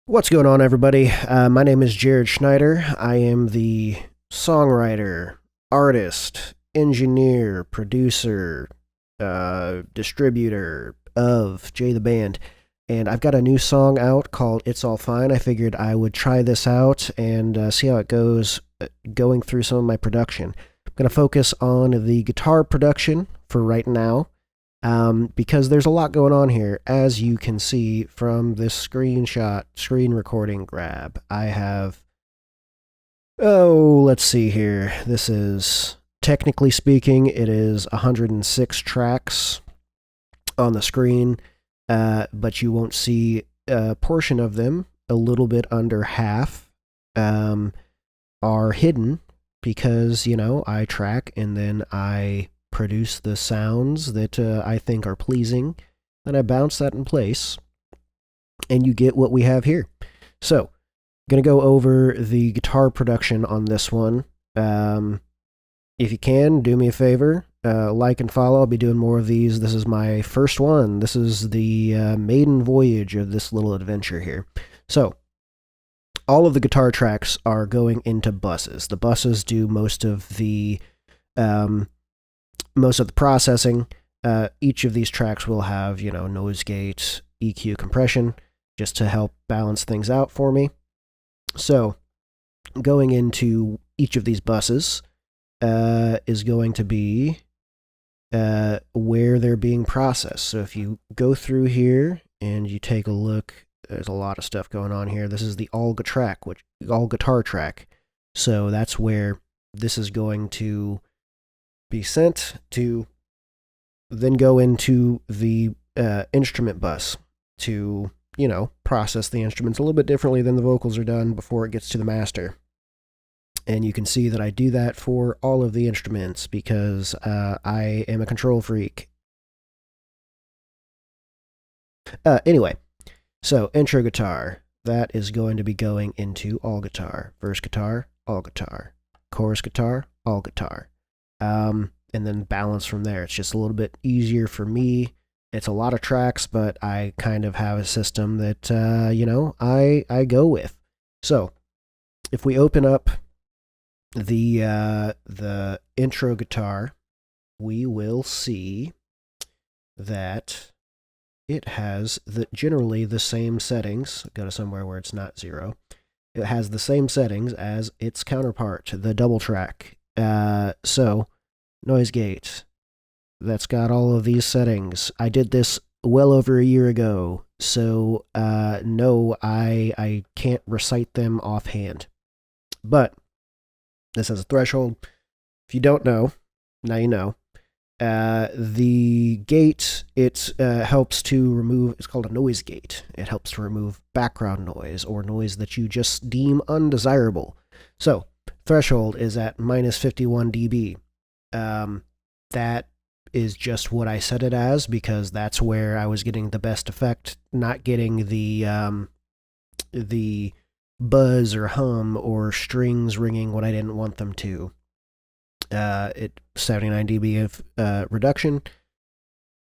What's going on, everybody? My name is Jared Schneider. I am the songwriter, artist, engineer, producer, distributor of Jay the Band. And I've got a new song out called It's All Fine. I figured I would try this out and see how it goes going through some of my production. I'm going to focus on the guitar production for right now because there's a lot going on here, as you can see from this screen recording grab. I have, let's see here. This is, technically speaking, it is 106 tracks on the screen, but you won't see a portion of them. A little bit under half are hidden because, I track and then I produce the sounds that I think are pleasing, and I bounce that in place, and you get what we have here. So, I'm going to go over the guitar production on this one. If you can, do me a favor, like and follow. I'll be doing more of these. This is my first one. This is the maiden voyage of this little adventure here. So, all of the guitar tracks are going into buses. The buses do most of the processing. Each of these tracks will have, noise gate, EQ, compression, just to help balance things out for me. So, going into each of these buses is going to be where they're being processed. So if you go through here and you take a look, there's a lot of stuff going on here. This is the all guitar track. So that's where this is going to be sent to then go into the instrument bus to, process the instruments a little bit differently than the vocals are done before it gets to the master. And you can see that I do that for all of the instruments because I am a control freak. Anyway, so intro guitar, that is going to be going into all guitar. Verse guitar, all guitar. Chorus guitar, all guitar. And then balance from there. It's just a little bit easier for me. It's a lot of tracks, but I kind of have a system that, I go with. So, if we open up the intro guitar, we will see that it has generally the same settings. Go to somewhere where it's not 0. It has the same settings as its counterpart, the double track. So, noise gate, that's got all of these settings. I did this well over a year ago, so no, I can't recite them offhand. But this has a threshold. If you don't know, now you know. The gate, it helps to remove, it's called a noise gate. It helps to remove background noise or noise that you just deem undesirable. So, threshold is at minus 51 dB. That is just what I set it as because that's where I was getting the best effect, not getting the buzz or hum or strings ringing when I didn't want them to. 79 dB of reduction.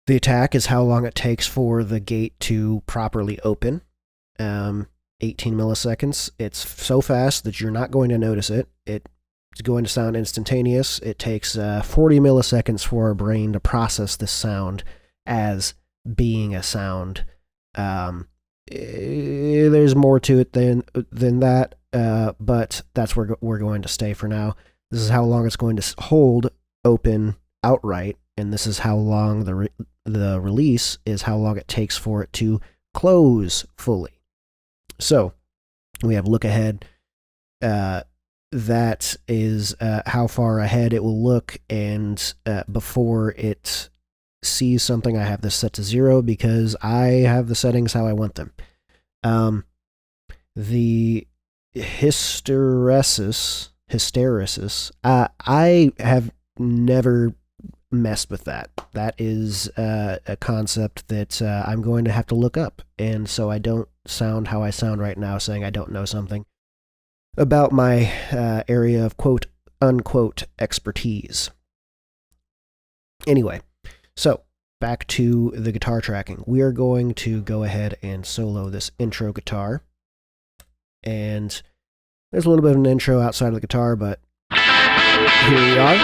The attack is how long it takes for the gate to properly open. 18 milliseconds. It's so fast that you're not going to notice it. It's going to sound instantaneous. It takes 40 milliseconds for our brain to process this sound as being a sound. There's more to it than that, but that's where we're going to stay for now. This is how long it's going to hold open outright, and this is how long the release is, how long it takes for it to close fully. So we have look ahead. That is how far ahead it will look, and before it sees something, I have this set to 0 because I have the settings how I want them. The hysteresis, I have never messed with that. That is a concept that I'm going to have to look up, and so I don't sound how I sound right now, saying I don't know something about my area of quote-unquote expertise. Anyway, so back to the guitar tracking. We are going to go ahead and solo this intro guitar. And there's a little bit of an intro outside of the guitar, but here we are.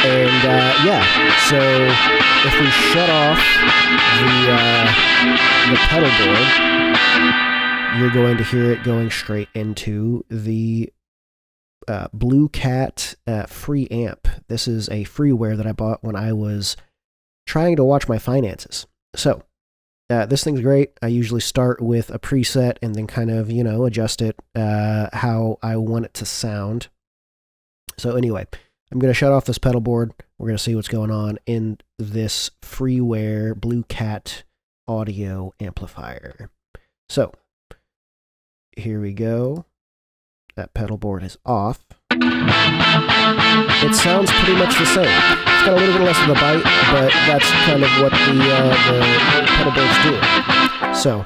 And yeah, so if we shut off the pedal board, you're going to hear it going straight into the Blue Cat free amp. This is a freeware that I bought when I was trying to watch my finances. So this thing's great. I usually start with a preset and then kind of, adjust it how I want it to sound. So anyway, I'm going to shut off this pedal board. We're going to see what's going on in this freeware Blue Cat audio amplifier. So here we go. That pedal board is off. It sounds pretty much the same. It's got a little bit less of a bite, but that's kind of what the pedal board's doing. So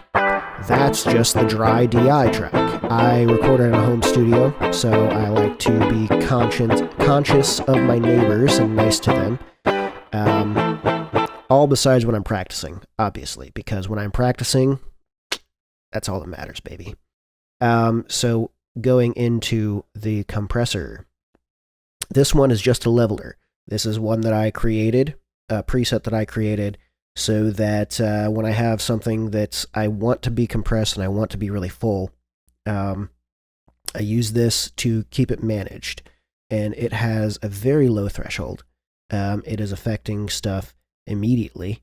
that's just the dry DI track. I recorded in a home studio, so I like to be conscious of my neighbors and nice to them. All besides when I'm practicing, obviously, because when I'm practicing, that's all that matters, baby. So going into the compressor, this one is just a leveler. This is one that I created, a preset that I created, so that when I have something that I want to be compressed and I want to be really full, I use this to keep it managed. And it has a very low threshold. It is affecting stuff immediately.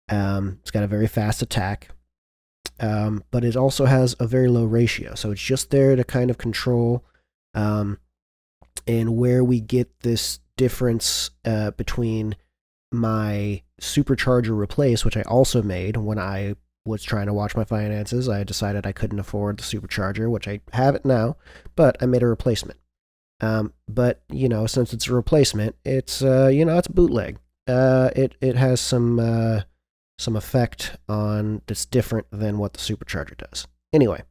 It's got a very fast attack, but it also has a very low ratio. So it's just there to kind of control and where we get this difference between my supercharger replace, which I also made when I was trying to watch my finances. I decided I couldn't afford the supercharger, which I have it now, but I made a replacement. But since it's a replacement, it's it's a bootleg. It has some effect on that's different than what the supercharger does. Anyway,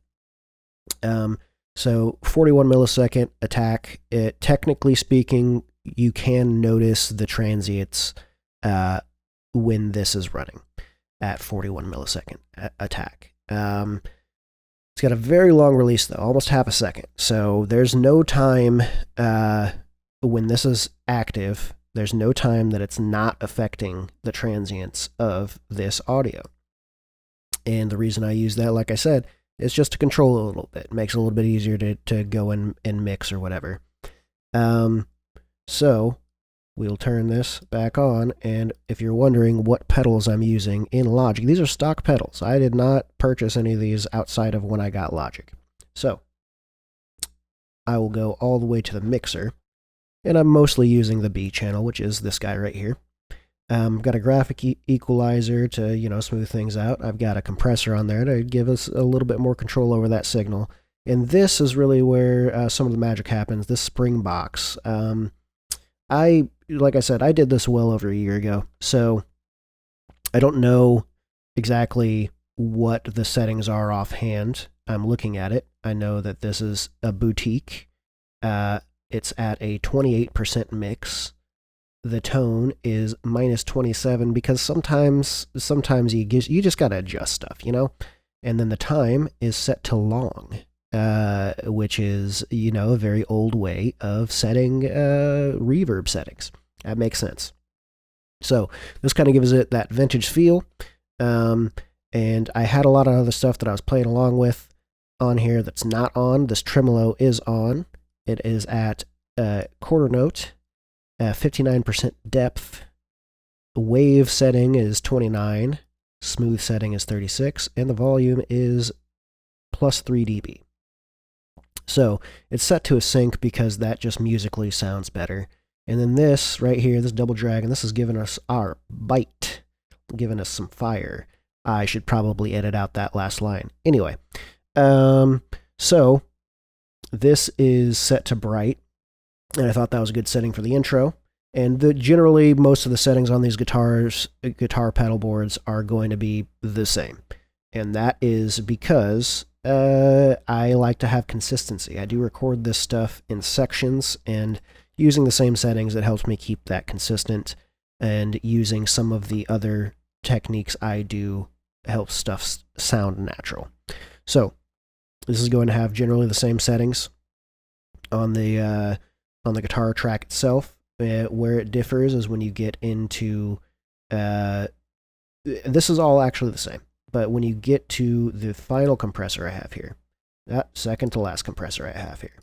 so 41 millisecond attack. Technically speaking, you can notice the transients when this is running at 41 millisecond attack. It's got a very long release, though, almost half a second. So there's no time when this is active, there's no time that it's not affecting the transients of this audio. And the reason I use that, like I said, is just to control it a little bit. It makes it a little bit easier to go and mix or whatever. So we'll turn this back on, and if you're wondering what pedals I'm using in Logic, these are stock pedals. I did not purchase any of these outside of when I got Logic. So I will go all the way to the mixer, and I'm mostly using the B channel, which is this guy right here. I've got a graphic equalizer to, smooth things out. I've got a compressor on there to give us a little bit more control over that signal. And this is really where some of the magic happens, this spring box. Like I said, I did this well over a year ago, so I don't know exactly what the settings are offhand. I'm looking at it. I know that this is a boutique. It's at a 28% mix. The tone is -27 because sometimes you just gotta adjust stuff, And then the time is set to long, which is, a very old way of setting reverb settings. That makes sense. So this kind of gives it that vintage feel. And I had a lot of other stuff that I was playing along with on here that's not on. This tremolo is on. It is at quarter note, 59% depth. Wave setting is 29. Smooth setting is 36. And the volume is plus 3 dB. So it's set to a sync because that just musically sounds better. And then this right here, this double dragon, this is giving us our bite, giving us some fire. I should probably edit out that last line. Anyway, so this is set to bright, and I thought that was a good setting for the intro. And generally, most of the settings on these guitar pedal boards are going to be the same. And that is because I like to have consistency. I do record this stuff in sections, and using the same settings, it helps me keep that consistent, and using some of the other techniques I do helps stuff sound natural. So This is going to have generally the same settings on the guitar track itself. Where it differs is when you get into this is all actually the same, but when you get to the final compressor I have here, that second to last compressor I have here,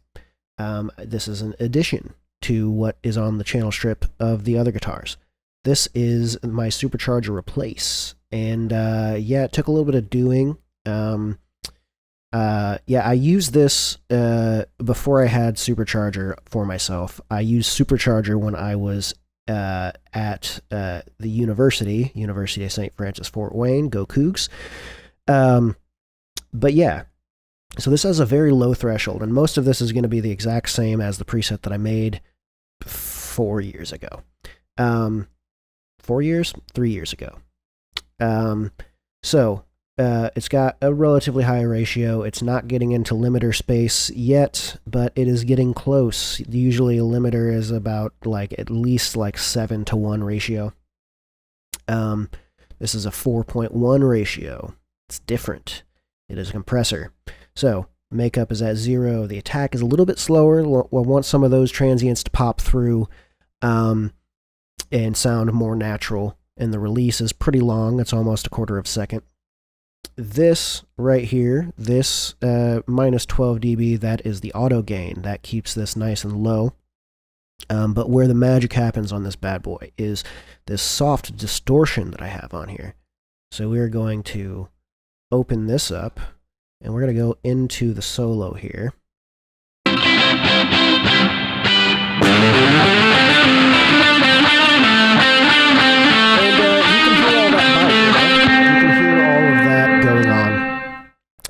this is an addition to what is on the channel strip of the other guitars. This is my supercharger replace, and yeah, it took a little bit of doing. Yeah, I used this before I had supercharger for myself. I used supercharger when I was at the University of St. Francis Fort Wayne. Go Cougs. But yeah, so this has a very low threshold, and most of this is going to be the exact same as the preset that I made 4 years ago. 4 years? 3 years ago. So it's got a relatively high ratio. It's not getting into limiter space yet, but it is getting close. Usually a limiter is about at least 7-to-1 ratio. This is a 4.1 ratio. It's different. It is a compressor. So makeup is at 0. The attack is a little bit slower. We'll want some of those transients to pop through and sound more natural. And the release is pretty long. It's almost a quarter of a second. This right here, this minus 12 dB, that is the auto gain. That keeps this nice and low. But where the magic happens on this bad boy is this soft distortion that I have on here. So we're going to open this up, and we're going to go into the solo here.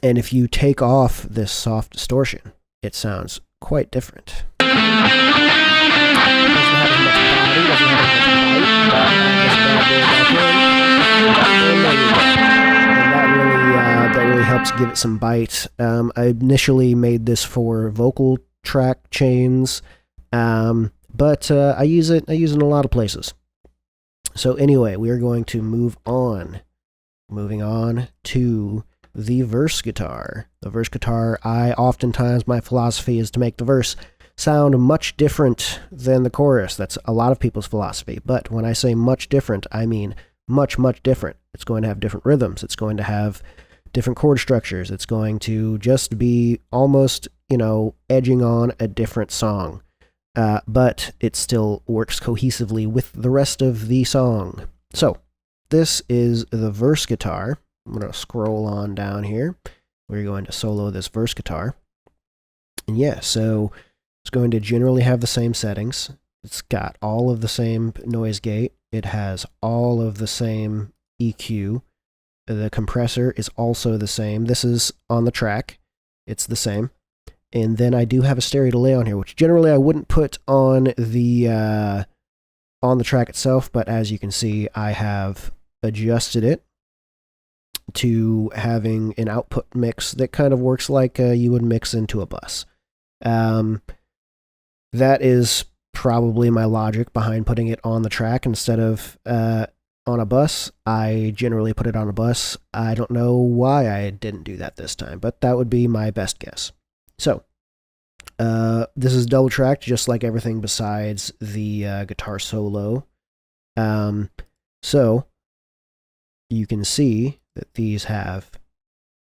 And if you take off this soft distortion, it sounds quite different. Doesn't have as much body, doesn't have as much bite, and that really helps give it some bite. I initially made this for vocal track chains, but I use it in a lot of places. So anyway, we are going to move on. Moving on to the verse guitar. The verse guitar, oftentimes my philosophy is to make the verse sound much different than the chorus. That's a lot of people's philosophy. But when I say much different, I mean much, much different. It's going to have different rhythms. It's going to have different chord structures. It's going to just be almost, edging on a different song. But it still works cohesively with the rest of the song. So, this is the verse guitar. I'm going to scroll on down here. We're going to solo this verse guitar. And yeah, so it's going to generally have the same settings. It's got all of the same noise gate. It has all of the same EQ. The compressor is also the same. This is on the track. It's the same. And then I do have a stereo delay on here, which generally I wouldn't put on the track itself, but as you can see, I have adjusted it to having an output mix that kind of works like you would mix into a bus. That is probably my logic behind putting it on the track instead of on a bus. I generally put it on a bus. I don't know why I didn't do that this time, but that would be my best guess. So, this is double tracked, just like everything besides the guitar solo. So, you can see that these have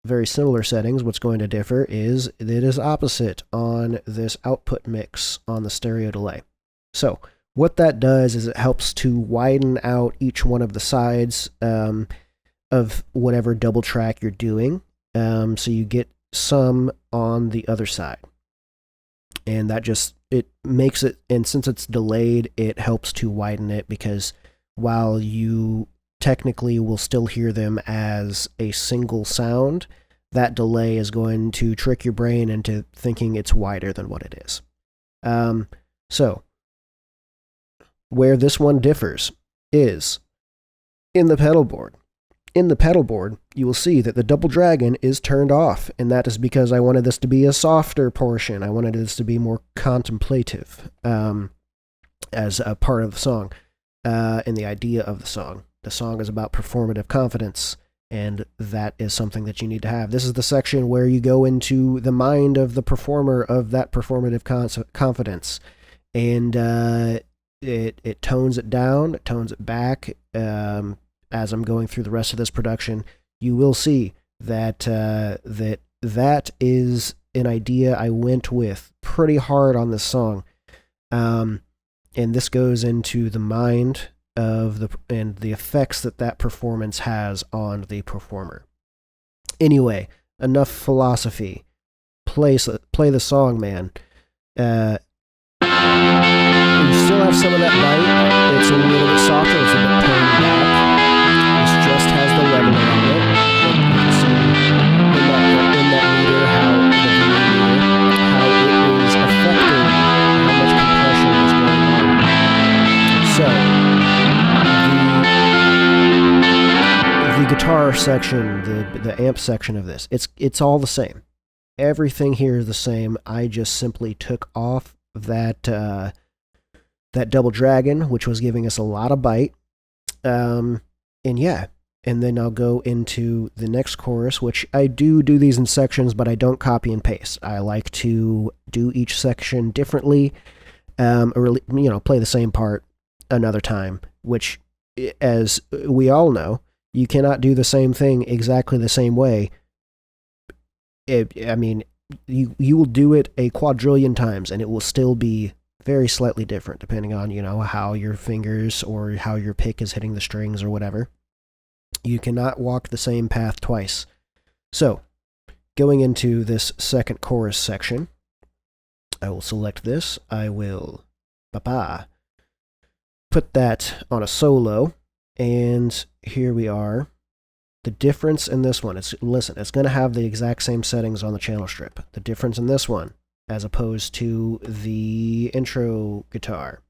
very similar settings. What's going to differ is it is opposite on this output mix on the stereo delay. So what that does is it helps to widen out each one of the sides of whatever double track you're doing, so you get some on the other side. And that just, it makes it, and since it's delayed, it helps to widen it, because while you technically will still hear them as a single sound, that delay is going to trick your brain into thinking it's wider than what it is. So, where this one differs is in the pedal board. In the pedal board, you will see that the double dragon is turned off, and that is because I wanted this to be a softer portion. I wanted this to be more contemplative as a part of the song, and the idea of the song. The song is about performative confidence, And that is something that you need to have. This is the section where you go into the mind of the performer of that performative confidence. And it tones it down, it tones it back. As I'm going through the rest of this production, you will see that that is an idea I went with pretty hard on this song. And this goes into the mind of the effects that performance has on the performer. Anyway, enough philosophy. Play the song, man. You still have some of that bite. It's a little bit softer. It's a bit toned back. This just has the leveling on it. You can see in that meter how the how it is affecting how much compression is going on. So the guitar section, the amp section of this, it's all the same. Everything here is the same. I just simply took off that double dragon, which was giving us a lot of bite. And then I'll go into the next chorus, which I do these in sections, but I don't copy and paste. I like to do each section differently, or play the same part another time, which, as we all know, you cannot do the same thing exactly the same way. You will do it a quadrillion times, and it will still be very slightly different, depending on, how your fingers or how your pick is hitting the strings or whatever. You cannot walk the same path twice. So, going into this second chorus section, I will select this. I will put that on a solo, and here we are. The difference in this one, it's going to have the exact same settings on the channel strip. The difference in this one, as opposed to the intro guitar,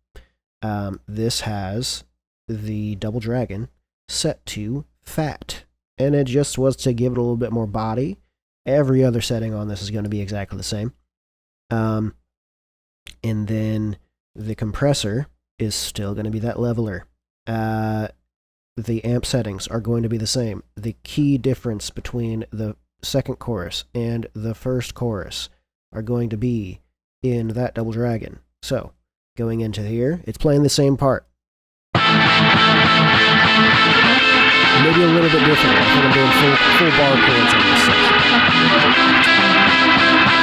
this has the double dragon set to fat, and it just was to give it a little bit more body. Every other setting on this is going to be exactly the same. And then the compressor is still going to be that leveler. The amp settings are going to be the same. The key difference between the second chorus and the first chorus are going to be in that double dragon. So, going into here, it's playing the same part. Maybe a little bit different. I think I'm doing full bar chords on this section.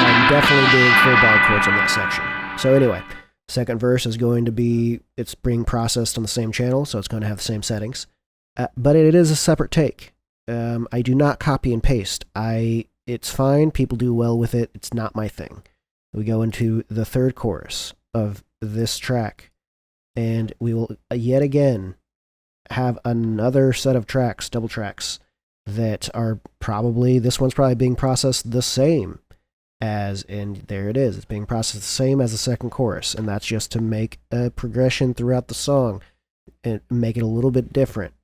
I'm definitely doing full bar chords on that section. So anyway, second verse is going to be, it's being processed on the same channel, so it's going to have the same settings. But it is a separate take. I do not copy and paste. It's fine. People do well with it. It's not my thing. We go into the third chorus of this track, and we will yet again have another set of tracks, double tracks, that are probably, this one's probably being processed the same as, and there it is. It's being processed the same as the second chorus, and that's just to make a progression throughout the song and make it a little bit different.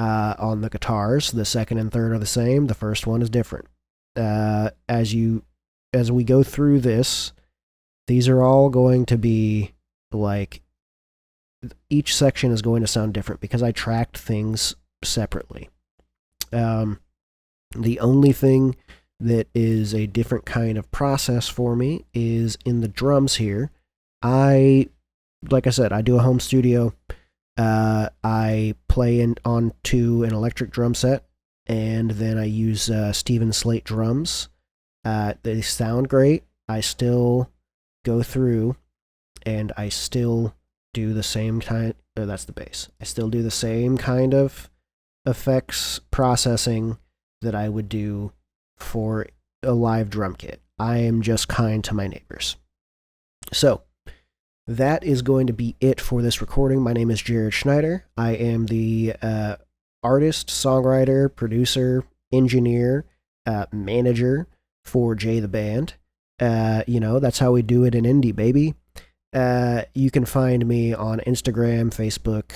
On the guitars, the second and third are the same. The first one is different. As we go through this, these are all going to be like, each section is going to sound different because I tracked things separately. The only thing that is a different kind of process for me is in the drums here. Like I said, I do a home studio. I play onto an electric drum set, and then I use Steven Slate drums. They sound great. I still go through, and I still do the same kind. That's the bass. I still do the same kind of effects processing that I would do for a live drum kit. I am just kind to my neighbors. So, that is going to be it for this recording. My name is Jared Schneider. I am the artist, songwriter, producer, engineer, manager for Jay the Band. That's how we do it in indie, baby. You can find me on Instagram, Facebook.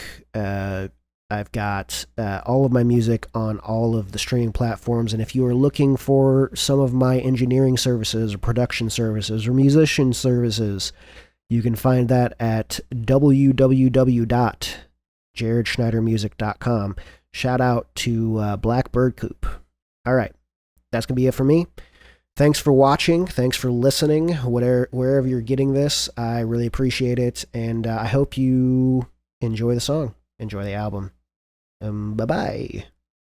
I've got all of my music on all of the streaming platforms. And if you are looking for some of my engineering services or production services or musician services, you can find that at www.jaredschneidermusic.com. Shout out to Blackbird Coop. All right, that's going to be it for me. Thanks for watching. Thanks for listening. Wherever you're getting this, I really appreciate it. And I hope you enjoy the song, enjoy the album. Bye-bye.